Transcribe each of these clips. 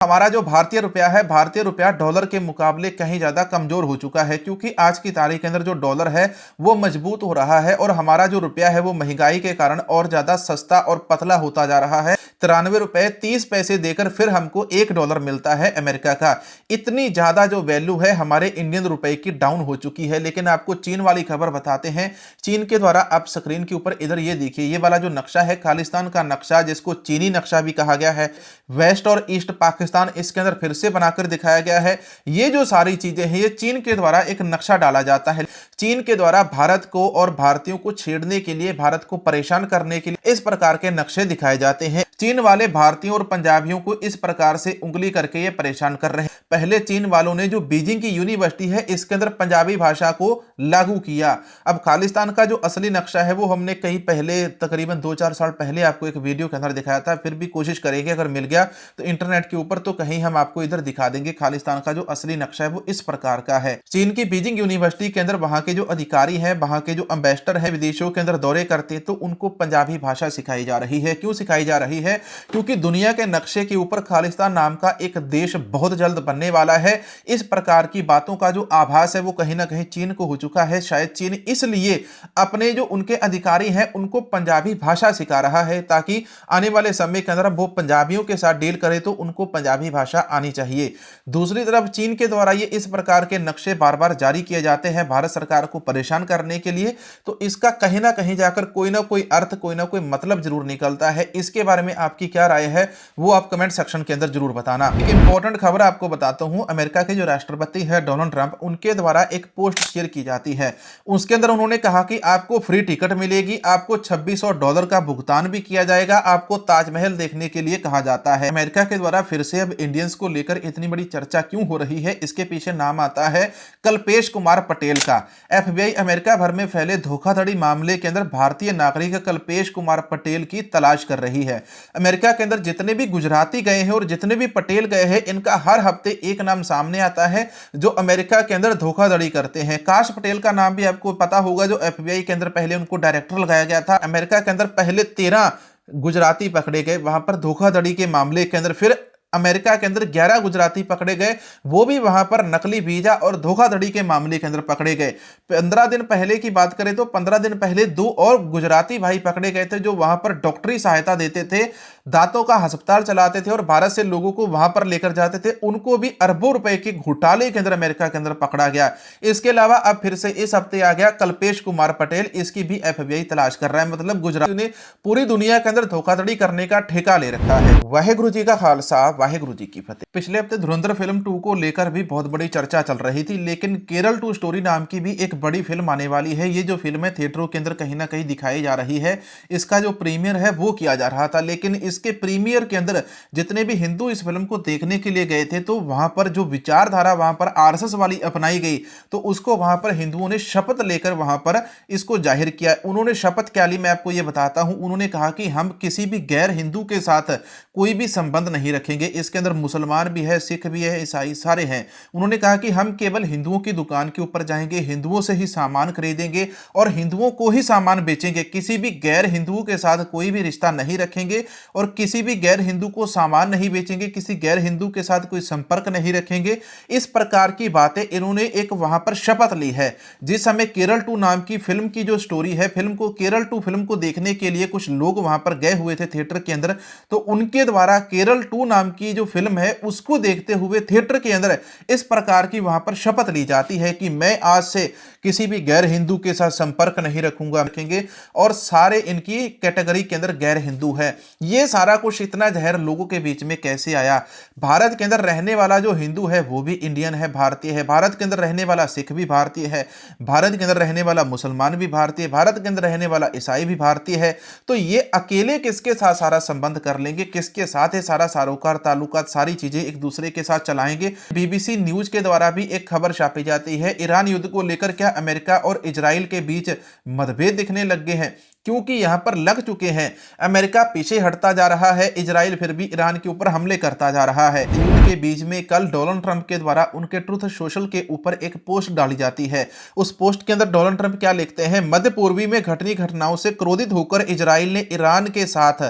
हमारा जो भारतीय रुपया है, भारतीय रुपया डॉलर के मुकाबले कहीं ज्यादा कमजोर हो चुका है, क्योंकि आज की तारीख के अंदर जो डॉलर है वो मजबूत हो रहा है और हमारा जो रुपया है वो महंगाई के कारण और ज्यादा सस्ता और पतला होता जा रहा है। 93 रुपए 30 पैसे देकर फिर हमको $1 मिलता है अमेरिका का। इतनी ज्यादा जो वैल्यू है हमारे इंडियन रुपए की डाउन हो चुकी है। लेकिन आपको चीन वाली खबर बताते हैं। चीन के द्वारा आप स्क्रीन के ऊपर इधर ये देखिए, ये वाला जो नक्शा है खालिस्तान का नक्शा, जिसको चीनी नक्शा भी कहा गया है, वेस्ट और ईस्ट पाकिस्तान इसके अंदर फिर से बनाकर दिखाया गया है। ये जो सारी चीजें हैं ये चीन के द्वारा एक नक्शा डाला जाता है। चीन के द्वारा भारत को और भारतीयों को छेड़ने के लिए, भारत को परेशान करने के लिए इस प्रकार के नक्शे दिखाए जाते हैं। चीन वाले भारतीयों और पंजाबियों को इस प्रकार से उंगली करके ये परेशान कर रहे हैं। पहले चीन वालों ने जो बीजिंग की यूनिवर्सिटी है इसके अंदर पंजाबी भाषा को लागू किया। अब खालिस्तान का जो असली नक्शा है वो हमने कहीं पहले, तकरीबन 2-4 साल पहले आपको एक वीडियो के अंदर दिखाया था। फिर भी कोशिश करेंगे, अगर मिल गया तो इंटरनेट के ऊपर तो कहीं हम आपको इधर दिखा देंगे। खालिस्तान का जो असली नक्शा है वो इस प्रकार का है। चीन की बीजिंग यूनिवर्सिटी के अंदर वहां के जो अधिकारी हैं, वहां के जो एम्बेसडर हैं, विदेशों के अंदर दौरे करते हैं, तो उनको पंजाबी भाषा सिखाई जा रही है। क्यों सिखाई जा रही है? क्योंकि दुनिया के नक्शे के ऊपर खालिस्तान नाम का एक देश बहुत जल्द बनने वाला है। इस प्रकार की बातों का जो आभास है वो कहीं ना कहीं चीन को हो चुका है। शायद चीन इसलिए अपने जो उनके अधिकारी हैं उनको पंजाबी भाषा सिखा रहा है, ताकि आने वाले समय के अंदर वो पंजाबियों के साथ डील करे तो उनको पंजाबी भाषा आनी चाहिए। दूसरी तरफ चीन के द्वारा ये इस प्रकार के नक्शे बार बार जारी किए जाते हैं भारत सरकार को परेशान करने के लिए, तो इसका कहीं ना कहीं जाकर कोई ना कोई अर्थ, कोई ना कोई मतलब जरूर निकलता है। इसके बारे में आपकी क्या राय है वो आप कमेंट सेक्शन के अंदर जरूर बताना। एक इंपॉर्टेंट खबर आपको बताता हूं। अमेरिका के जो राष्ट्रपति है डोनाल्ड ट्रंप, उनके द्वारा एक पोस्ट शेयर की जाती है। उसके अंदर उन्होंने कहा कि आपको फ्री टिकट मिलेगी, आपको $2600 का भुगतान भी किया जाएगा, आपको ताजमहल देखने के लिए कहा जाता है। अमेरिका के द्वारा फिर से अब इंडियंस को लेकर इतनी बड़ी चर्चा क्यों हो रही है? इसके पीछे नाम आता है कल्पेश कुमार पटेल का। FBI अमेरिका भर में फैले धोखाधड़ी मामले के अंदर भारतीय नागरिक कल्पेश कुमार पटेल की तलाश कर रही है। अमेरिका के अंदर जितने भी गुजराती गए हैं और जितने भी पटेल गए हैं, इनका हर हफ्ते एक नाम सामने आता है जो अमेरिका के अंदर धोखाधड़ी करते हैं। काश पटेल का नाम भी आपको पता होगा, जो FBI के अंदर पहले उनको डायरेक्टर लगाया गया था। अमेरिका के अंदर पहले 13 गुजराती पकड़े गए वहां पर धोखाधड़ी के मामले के अंदर, फिर अमेरिका के अंदर 11 गुजराती पकड़े गए, वो भी वहां पर नकली वीजा और धोखाधड़ी के मामले के अंदर पकड़े गए। 15 दिन पहले की बात करें तो 15 दिन पहले 2 और गुजराती भाई पकड़े गए थे जो वहां पर डॉक्टरी सहायता देते थे, दांतों का अस्पताल चलाते थे और भारत से लोगों को वहां पर लेकर जाते थे। उनको भी अरबों रुपए के घोटाले के अंदर अमेरिका के अंदर पकड़ा गया। इसके अलावा अब फिर से इस हफ्ते आ गया कल्पेश कुमार पटेल, इसकी भी FBI तलाश कर रहा है। मतलब गुजरात ने पूरी दुनिया के अंदर धोखाधड़ी करने का ठेका ले रखा है। वाहेगुरु जी का खालसा, वाहेगुरु जी की फतेह। पिछले हफ्ते धुरंधर फिल्म 2 को लेकर भी बहुत बड़ी चर्चा चल रही थी, लेकिन केरल 2 स्टोरी नाम की भी एक बड़ी फिल्म आने वाली है। ये जो फिल्म है थिएटरों के अंदर कहीं ना कहीं दिखाई जा रही है। इसका जो प्रीमियर है वो किया जा रहा था, लेकिन इसके प्रीमियर के अंदर जितने भी हिंदू इस फिल्म को देखने के लिए गए थे, तो वहां पर जो विचारधारा वहां पर RSS वाली अपनाई गई, तो उसको वहां पर हिंदुओं ने शपथ लेकर वहां पर इसको जाहिर किया। उन्होंने शपथ क्या ली मैं आपको ये बताता हूं। उन्होंने कहा कि हम किसी भी गैर हिंदू के साथ कोई भी संबंध नहीं रखेंगे। इसके अंदर मुसलमान भी है, सिख भी है, ईसाई सारे हैं। उन्होंने कहा कि हम केवल हिंदुओं की दुकान के ऊपर जाएंगे, हिंदुओं से ही सामान खरीदेंगे और हिंदुओं को ही सामान बेचेंगे। किसी भी गैर हिंदुओं के साथ कोई भी रिश्ता नहीं रखेंगे और किसी भी गैर हिंदू को सामान नहीं बेचेंगे, किसी गैर हिंदू के साथ कोई संपर्क नहीं रखेंगे। इस प्रकार की बातें इन्होंने एक वहां पर शपथ ली है। जिस समय केरल 2 नाम की फिल्म की जो स्टोरी है, फिल्म को केरल 2 फिल्म को देखने के लिए कुछ लोग वहां पर गए हुए थे थिएटर के अंदर, तो उनके द्वारा केरल 2 नाम की जो फिल्म है उसको देखते हुए थिएटर के अंदर इस प्रकार की वहां पर शपथ ली जाती है कि मैं आज से किसी भी गैर हिंदू के साथ संपर्क नहीं रखेंगे और सारे इनकी कैटेगरी के अंदर गैर हिंदू है। ये सारा कुछ इतना जहर लोगों के बीच में कैसे आया? भारत के अंदर रहने वाला जो हिंदू है वो भी इंडियन है, भारतीय है। भारत के अंदर रहने वाला सिख भी भारतीय है, भारत के अंदर रहने वाला मुसलमान भी भारतीय, भारत के अंदर रहने वाला ईसाई भी भारतीय है। तो ये अकेले किसके साथ सारा संबंध कर लेंगे, किसके साथ है सारा सारोकार ताल्लुकात, सारी चीजें एक दूसरे के साथ चलाएंगे। BBC न्यूज के द्वारा भी एक खबर छापी जाती है, ईरान युद्ध को लेकर क्या अमेरिका और इजराइल के बीच मतभेद दिखने लग गए हैं, क्योंकि यहां पर लग चुके हैं। अमेरिका पीछे हटता जा रहा है, इजराइल फिर भी ईरान के ऊपर हमले करता जा रहा है। युद्ध के बीच में कल डोनाल्ड ट्रंप के द्वारा उनके ट्रुथ सोशल के ऊपर एक पोस्ट डाली जाती है। उस पोस्ट के अंदर डोनाल्ड ट्रंप क्या लिखते हैं? मध्य पूर्वी में घटनी घटनाओं से क्रोधित होकर इजराइल ने ईरान के साथ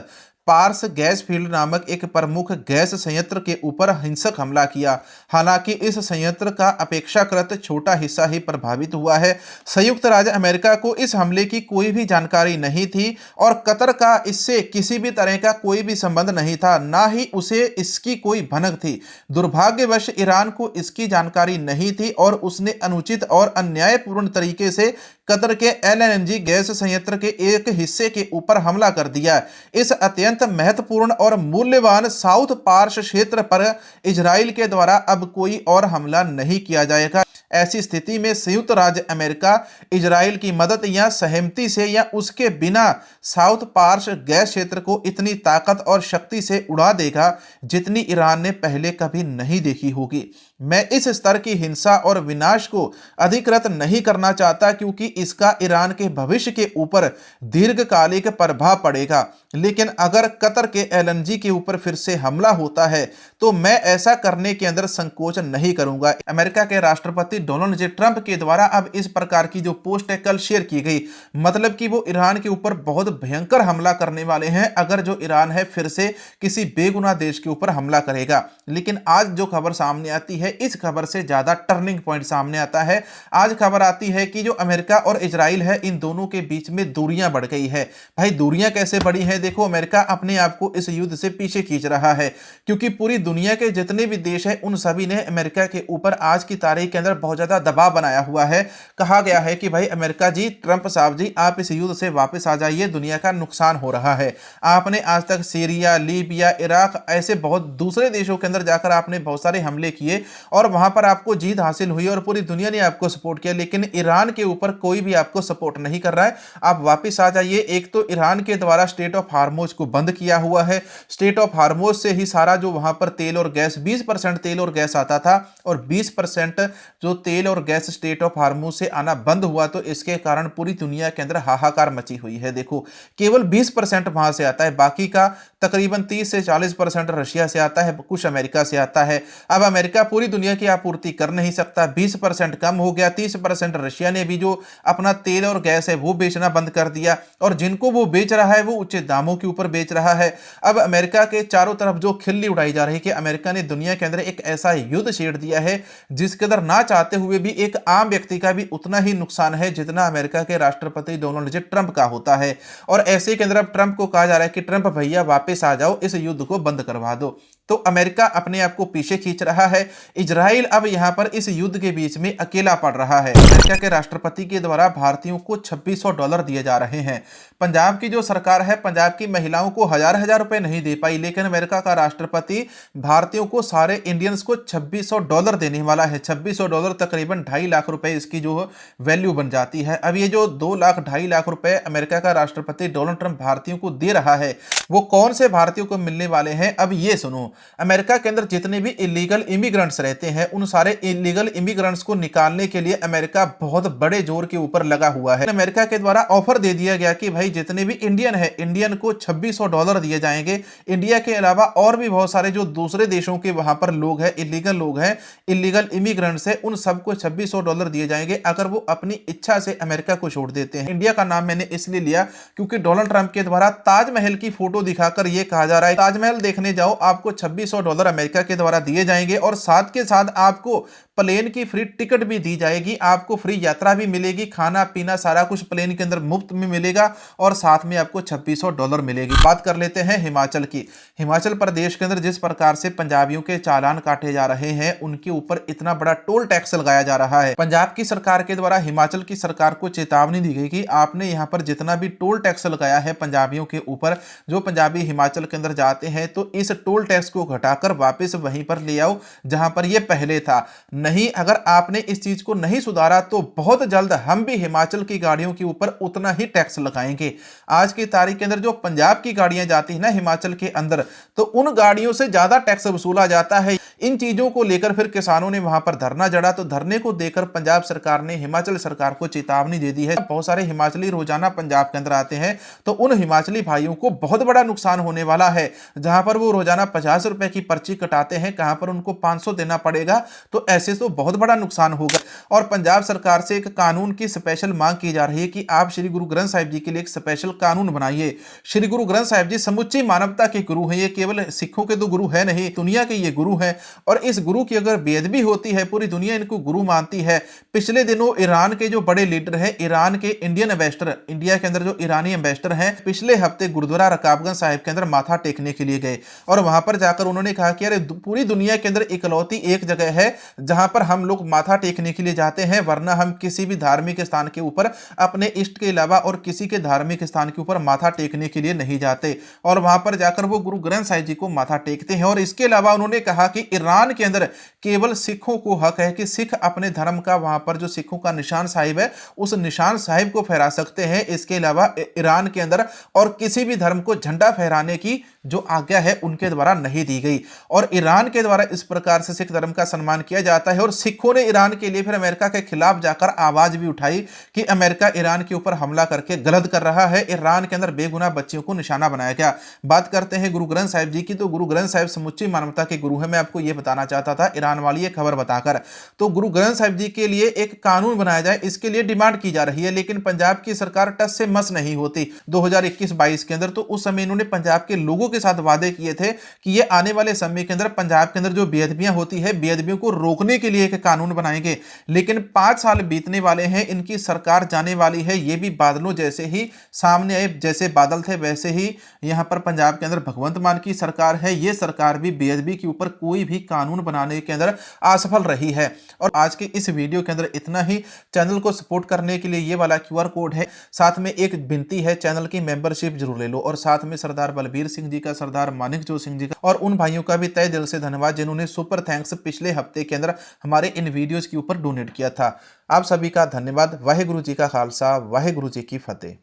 पार्स गैस फील्ड नामक एक प्रमुख गैस संयंत्र के ऊपर हिंसक हमला किया। हालांकि इस संयंत्र का अपेक्षाकृत छोटा हिस्सा ही प्रभावित हुआ है। संयुक्त राज्य अमेरिका को इस हमले की कोई भी जानकारी नहीं थी और कतर का इससे किसी भी तरह का कोई भी संबंध नहीं था, ना ही उसे इसकी कोई भनक थी। दुर्भाग्यवश ईरान को इसकी जानकारी नहीं थी और उसने अनुचित और अन्यायपूर्ण तरीके से कतर के एलएनजी गैस संयंत्र के एक हिस्से के ऊपर हमला कर दिया। इस अत्यंत महत्वपूर्ण और मूल्यवान साउथ पार्श क्षेत्र पर इजराइल के द्वारा अब कोई और हमला नहीं किया जाएगा। ऐसी स्थिति में संयुक्त राज्य अमेरिका इजराइल की मदद या सहमति से या उसके बिना साउथ पार्श गैस क्षेत्र को इतनी ताकत और शक्ति से उड़ा देगा जितनी ईरान ने पहले कभी नहीं देखी होगी। मैं इस स्तर की हिंसा और विनाश को अधिकृत नहीं करना चाहता क्योंकि इसका ईरान के भविष्य के ऊपर दीर्घकालिक प्रभाव पड़ेगा, लेकिन अगर कतर के एलएनजी के ऊपर फिर से हमला होता है तो मैं ऐसा करने के अंदर संकोच नहीं करूंगा। अमेरिका के राष्ट्रपति डोनाल्ड जे ट्रंप के द्वारा अब इस प्रकार की जो पोस्ट है कल शेयर की गई, मतलब कि वो ईरान के ऊपर बहुत भयंकर हमला करने वाले हैं अगर जो ईरान है फिर से किसी बेगुनाह देश के ऊपर हमला करेगा। लेकिन आज जो खबर सामने आती है, इस खबर से ज्यादा टर्निंग पॉइंट सामने आता है। आज खबर आती है कि जो अमेरिका और इजराइल है, इन दोनों के बीच में दूरियां बढ़ गई है। भाई दूरियां कैसे बढ़ी है? देखो, अमेरिका अपने आप को इस युद्ध से पीछे खींच रहा है क्योंकि पूरी दुनिया के जितने भी देश हैं उन सभी ने अमेरिका के ऊपर आज की तारीख के अंदर बहुत ज्यादा दबाव बनाया हुआ है। कहा गया है कि भाई अमेरिका जी, ट्रंप साहब जी, आप इस युद्ध से वापस आ जाइए, दुनिया का नुकसान हो रहा है। आपने आज तक सीरिया, लीबिया, इराक, ऐसे बहुत दूसरे देशों के अंदर जाकर आपने बहुत सारे हमले किए और वहां पर आपको जीत हासिल हुई और पूरी दुनिया ने आपको सपोर्ट किया, लेकिन ईरान के ऊपर कोई भी आपको सपोर्ट नहीं कर रहा है। आप वापस आ जाइए। एक तो ईरान के द्वारा स्टेट ऑफ हार्मोज को बंद किया हुआ है। स्टेट ऑफ हार्मोज से ही सारा जो वहां पर तेल और गैस 20% तेल और गैस आता था और 20% जो तेल और गैस स्टेट ऑफ हार्मोज से आना बंद हुआ, तो इसके कारण पूरी दुनिया के अंदर हाहाकार मची हुई है। देखो, केवल 20% वहां से आता है, बाकी का तकरीबन 30 से 40% रशिया से आता है, कुछ अमेरिका से आता है। अब अमेरिका पूरी दुनिया की आपूर्ति कर नहीं सकता, 20% कम हो गया। 30% रशिया ने भी जो अपना तेल और गैस है वो बेचना बंद कर दिया और जिनको वो बेच रहा है वो उच्च दामों के ऊपर बेच रहा है। अब अमेरिका के चारों तरफ जो खिल्ली उड़ाई जा रही है कि अमेरिका ने दुनिया के अंदर एक ऐसा युद्ध छेड़ दिया है जिसके अंदर ना चाहते हुए भी एक आम व्यक्ति का भी उतना ही नुकसान है जितना अमेरिका के राष्ट्रपति डोनाल्ड जे ट्रंप का होता है। और ऐसे के अंदर अब ट्रंप को कहा जा रहा है कि ट्रंप भैया वापस आ जाओ, इस युद्ध को बंद करवा दो। तो अमेरिका अपने आप को पीछे खींच रहा है। इजराइल अब यहां पर इस युद्ध के बीच में अकेला पड़ रहा है। अमेरिका के राष्ट्रपति के द्वारा भारतीयों को $2600 दिए जा रहे हैं। पंजाब की जो सरकार है, पंजाब की महिलाओं को हजार रुपए नहीं दे पाई, लेकिन अमेरिका का राष्ट्रपति भारतीयों को, सारे इंडियंस को $2600 देने वाला है। $2600 तकरीबन 2.5 लाख रुपए इसकी जो वैल्यू बन जाती है। अब ये जो 2 लाख 2.5 लाख रुपए अमेरिका का राष्ट्रपति डोनाल्ड ट्रंप भारतीयों को दे रहा है, वो कौन से भारतीयों को मिलने वाले हैं? अब ये सुनो, अमेरिका के अंदर जितने भी इलीगल इमिग्रेंट्स रहते हैं उन सारे इलीगल इमिग्रेंट्स को निकालने के लिए अमेरिका बहुत बड़े जोर के ऊपर लगा हुआ है। अमेरिका के द्वारा ऑफर दे दिया गया कि भाई जितने भी इंडियन है, इंडियन को $2600 दिए जाएंगे। इंडिया के अलावा और भी बहुत सारे जो दूसरे देशों के वहां पर लोग हैं, इलीगल लोग हैं, इलीगल इमिग्रेंट्स है, उन सबको $2600 दिए जाएंगे अगर वो अपनी इच्छा से अमेरिका को छोड़ देते हैं। इंडिया का नाम मैंने इसलिए लिया क्योंकि डोनाल्ड ट्रंप के द्वारा ताजमहल की फोटो दिखाकर यह कहा जा रहा है ताजमहल देखने जाओ, आपको $2600 अमेरिका के द्वारा दिए जाएंगे और साथ के साथ आपको प्लेन की फ्री टिकट भी दी जाएगी, आपको फ्री यात्रा भी मिलेगी, खाना पीना सारा कुछ प्लेन के अंदर मुफ्त में मिलेगा और साथ में आपको $2600 मिलेगी। बात कर लेते हैं हिमाचल की। हिमाचल प्रदेश के अंदर जिस प्रकार से पंजाबियों के चालान काटे जा रहे हैं, उनके ऊपर इतना बड़ा टोल टैक्स लगाया जा रहा है। पंजाब की सरकार के द्वारा हिमाचल की सरकार को चेतावनी दी गई कि आपने यहाँ पर जितना भी टोल टैक्स लगाया है पंजाबियों के ऊपर, जो पंजाबी हिमाचल के अंदर जाते हैं, तो इस टोल टैक्स को घटाकर वापस वहीं पर ले आओ जहां पर यह पहले था। नहीं, अगर आपने इस चीज को नहीं सुधारा तो बहुत जल्द हम भी हिमाचल की गाड़ियों के ऊपर उतना ही टैक्स लगाएंगे। आज की तारीख के अंदर जो पंजाब की गाड़ियां जाती है ना हिमाचल के अंदर, तो उन गाड़ियों से ज्यादा टैक्स वसूला जाता है। इन चीजों को लेकर फिर किसानों ने वहां पर धरना जड़ा। तो धरने को देकर पंजाब सरकार ने हिमाचल सरकार को चेतावनी दे दी है। बहुत सारे हिमाचली रोजाना पंजाब के अंदर आते हैं, तो उन हिमाचली भाइयों को बहुत बड़ा नुकसान होने वाला है। जहां पर वो रोजाना 50 रुपए की पर्ची कटाते हैं, कहां पर उनको 500 देना पड़ेगा। तो ऐसे तो बहुत बड़ा नुकसान होगा। और पंजाब सरकार से एक कानून की स्पेशल मांग की जा रही है कि आप श्री गुरु ग्रंथ साहिब जी के लिए एक स्पेशल कानून बनाइए। श्री गुरु ग्रंथ साहिब जी समुच्ची मानवता के गुरु हैं। ये केवल सिखों के तो गुरु है नहीं, दुनिया के ये गुरु हैं। और इस गुरु की अगर बेअदबी होती है, पूरी दुनिया इनको गुरु मानती है। पिछले दिनों ईरान के जो बड़े लीडर हैं, ईरान के इंडियन एम्बेसडर, इंडिया के अंदर जो ईरानी एम्बेसडर हैं, पिछले हफ्ते गुरुद्वारा रकाबगंज साहिब के अंदर माथा टेकने के लिए गए। और वहां पर जाकर उन्होंने कहा कि अरे पूरी दुनिया के अंदर इकलौती एक जगह है जहां पर हम लोग माथा टेकने के लिए जाते हैं, वरना हम किसी भी धार्मिक स्थान के ऊपर अपने इष्ट के अलावा और किसी के धार्मिक स्थान के ऊपर माथा टेकने के लिए नहीं जाते। और वहां पर जाकर वो गुरु ग्रंथ साहिब जी को माथा टेकते हैं। और इसके अलावा उन्होंने कहा कि ईरान के अंदर केवल सिखों को हक है कि सिख अपने धर्म का, वहां पर जो सिखों का निशान साहिब है, उस निशान साहिब को फहरा सकते हैं। इसके अलावा ईरान के अंदर और किसी भी धर्म को झंडा फहराने की जो आज्ञा है उनके द्वारा नहीं दी गई। और ईरान के द्वारा इस प्रकार से सिख धर्म का सम्मान किया जाता है। और सिखों ने ईरान के लिए फिर अमेरिका के खिलाफ जाकर आवाज भी उठाई कि अमेरिका ईरान के ऊपर हमला करके गलत कर रहा है, ईरान के अंदर बेगुनाह बच्चियों को निशाना बनाया गया। बात करते हैं गुरु ग्रंथ साहिब जी की, तो गुरु ग्रंथ साहिब समुच्ची मानवता के गुरु है। मैं आपको यह बताना चाहता था ईरान वाली ये खबर बताकर। तो गुरु ग्रंथ साहिब जी के लिए एक कानून बनाया जाए, इसके लिए डिमांड की जा रही है। लेकिन पंजाब की सरकार टस से मस नहीं होती। 2021-22 के अंदर तो उस समय इन्होंने पंजाब के लोगों के साथ वादे किए थे कि ये आने वाले समय के अंदर पंजाब के अंदर जो बेअदबियां होती है, बेअदबियों को रोकने के लिए एक कानून बनाएंगे। लेकिन 5 साल बीतने वाले हैं, इनकी सरकार जाने वाली है। ये भी बादलों जैसे ही सामने आए, जैसे बादल थे वैसे ही यहां पर पंजाब के अंदर भगवंत मान की सरकार है। ये सरकार भी बेअदबी के ऊपर कोई भी कानून बनाने के अंदर असफल रही है। और आज के इस वीडियो के अंदर इतना ही। चैनल को सपोर्ट करने के लिए ये वाला QR कोड है। साथ में एक विनती है, चैनल की मेंबरशिप जरूर ले लो। और साथ में सरदार बलबीर सिंह जी का, सरदार मानिकजोत सिंह जी का और उन भाइयों का भी तहे दिल से धन्यवाद जिन्होंने सुपर थैंक्स पिछले हफ्ते के अंदर हमारे इन वीडियोस के ऊपर डोनेट किया था। आप सभी का धन्यवाद। वाहेगुरु जी का खालसा, वाहेगुरु जी की फतेह।